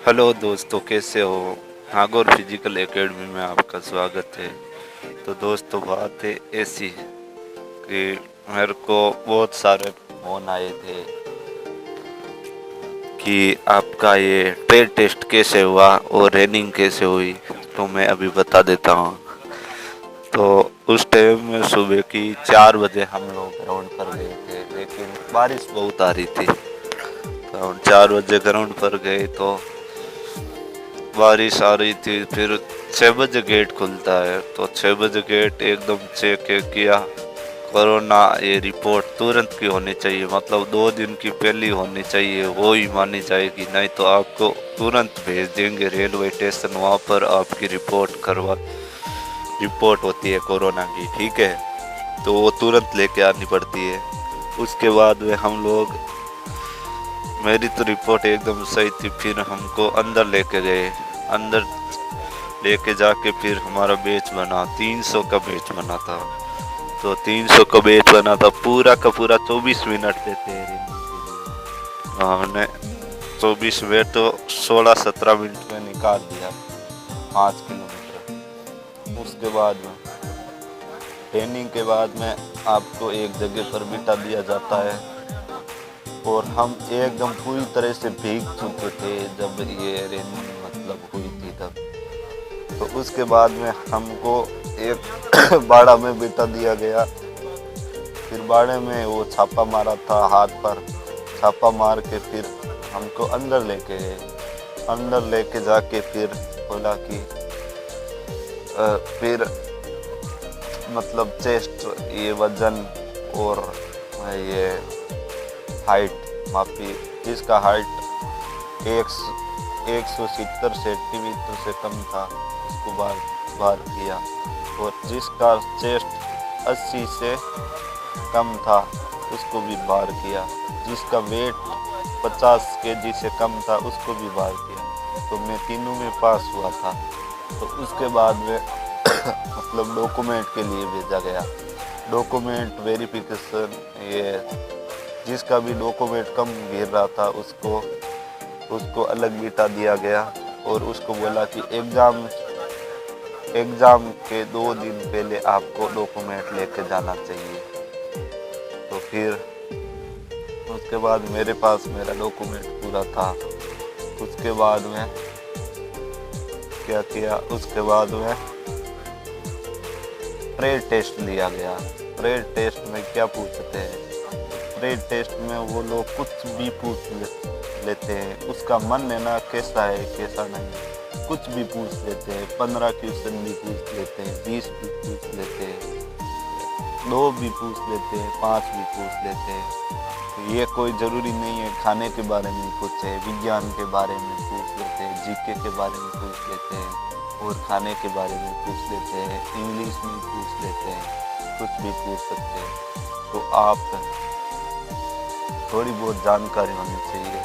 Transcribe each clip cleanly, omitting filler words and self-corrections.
Hello दोस्तों, कैसे हो। नागौर फिजिकल एकेडमी में आपका स्वागत है। तो दोस्तों, बात है ऐसी कि मेरे को बहुत सारे फोन आए थे कि आपका ये ट्रेड टेस्ट कैसे हुआ और रनिंग कैसे हुई। तो मैं अभी बता देता हूँ। तो उस टाइम में सुबह की 4 बजे हम लोग ग्राउंड पर गए थे, लेकिन बारिश बहुत आ रही थी। तो हम 4 बजे ग्राउंड पर गए तो बारिश आ रही थी। फिर 6 बजे गेट खुलता है, तो 6 बजे गेट एकदम चेक किया। कोरोना ये रिपोर्ट तुरंत की होनी चाहिए, मतलब 2 दिन की पहली होनी चाहिए, वो ही मानी जाएगी। नहीं तो आपको तुरंत भेज देंगे रेलवे स्टेशन, वहाँ पर आपकी रिपोर्ट होती है कोरोना की, ठीक है। तो वो तुरंत लेके आनी पड़ती है। उसके बाद में हम लोग, मेरी तो रिपोर्ट एकदम सही थी। फिर हमको अंदर लेके गए। अंदर लेके जाके फिर हमारा बैच बना, 300 का बैच बना था। तो 300 का बैच बना था, पूरा का पूरा 24 मिनट देते हैं रनिंग के लिए। हमने 24 में तो 16-17 मिनट में निकाल दिया 5 किलोमीटर। उसके बाद में ट्रेनिंग के बाद में आपको एक जगह पर बिठा दिया जाता है, और हम एकदम पूरी तरह से भीग चुके थे जब ये रनिंग मतलब हुई थी तब। तो उसके बाद में हमको एक बाड़ा में बिठा दिया गया। फिर बाड़े में वो छापा मारा था, हाथ पर छापा मार के फिर हमको अंदर लेके गए। अंदर लेके जाके फिर बोला कि फिर मतलब चेस्ट, ये वजन और ये हाइट मापी। जिसका हाइट 170 सेंटीमीटर से कम था उसको बार किया, और जिसका चेस्ट 80 से कम था उसको भी बार किया। जिसका वेट 50 केजी से कम था उसको भी बार किया। तो मैं तीनों में पास हुआ था। तो उसके बाद में मतलब डॉक्यूमेंट के लिए भेजा गया। डॉक्यूमेंट वेरिफिकेशन, ये जिसका भी डॉक्यूमेंट कम गिर रहा था उसको अलग बिठा दिया गया, और उसको बोला कि एग्ज़ाम के 2 दिन पहले आपको डॉक्यूमेंट लेके जाना चाहिए। तो फिर उसके बाद मेरे पास मेरा डॉक्यूमेंट पूरा था। उसके बाद में क्या किया, उसके बाद में ट्रेड टेस्ट लिया गया। ट्रेड टेस्ट में क्या पूछते हैं, ट्रेड टेस्ट में वो लोग कुछ भी पूछ लेते हैं। उसका मन है ना, कैसा है कैसा नहीं, कुछ भी पूछ लेते हैं। 15 क्वेश्चन भी पूछ लेते हैं, 20 भी पूछ लेते हैं, 2 भी पूछ लेते हैं, 5 भी पूछ लेते हैं। तो ये कोई ज़रूरी नहीं है खाने के बारे में पूछे, विज्ञान के बारे में पूछ लेते हैं, जीके के बारे में पूछ लेते हैं, और खाने के बारे में पूछ लेते हैं, इंग्लिश में पूछ लेते हैं, कुछ भी पूछ सकते हैं। तो आप थोड़ी बहुत जानकारी होनी चाहिए।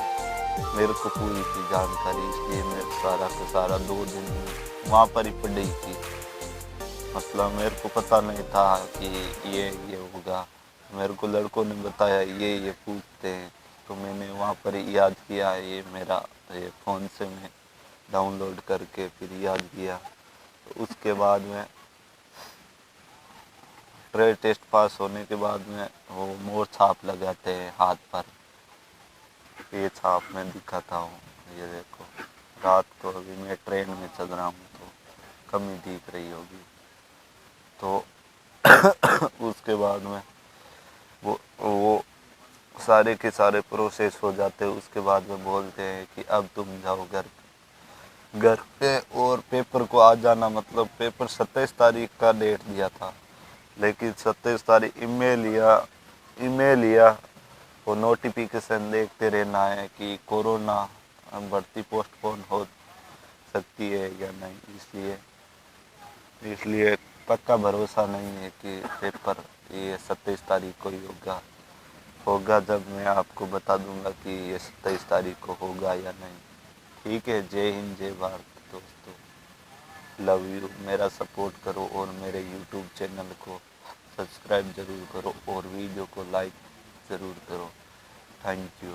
मेरे को पूरी थी जानकारी, इसलिए मैं सारा का सारा 2 दिन वहाँ पर ही पढ़ी थी। मतलब मेरे को पता नहीं था कि ये होगा। मेरे को लड़कों ने बताया ये पूछते हैं, तो मैंने वहाँ पर ही याद किया। ये मेरा ये फ़ोन से मैं डाउनलोड करके फिर याद किया। तो उसके बाद में ट्रेड टेस्ट पास होने के बाद में वो मोर छाप लगाते हैं हाथ पर। ये छाप मैं दिखाता हूँ, ये देखो। रात को अभी मैं ट्रेन में चल रहा हूँ तो कम ही दिख रही होगी। तो उसके बाद में वो सारे के सारे प्रोसेस हो जाते हैं। उसके बाद में बोलते हैं कि अब तुम जाओ घर पे, और पेपर को आ जाना। मतलब पेपर 27 तारीख का डेट दिया था, लेकिन 27 तारीख ईमेल या वो नोटिफिकेशन देखते रहना है कि कोरोना भर्ती पोस्टपोन हो सकती है या नहीं। इसलिए पक्का भरोसा नहीं है कि पेपर ये 27 तारीख को ही होगा। जब मैं आपको बता दूंगा कि ये 27 तारीख को होगा या नहीं। ठीक है, जय हिंद जय भारत दोस्तों, लव यू। मेरा सपोर्ट करो और मेरे यूट्यूब चैनल को सब्सक्राइब ज़रूर करो, और वीडियो को लाइक ज़रूर करो। Thank you.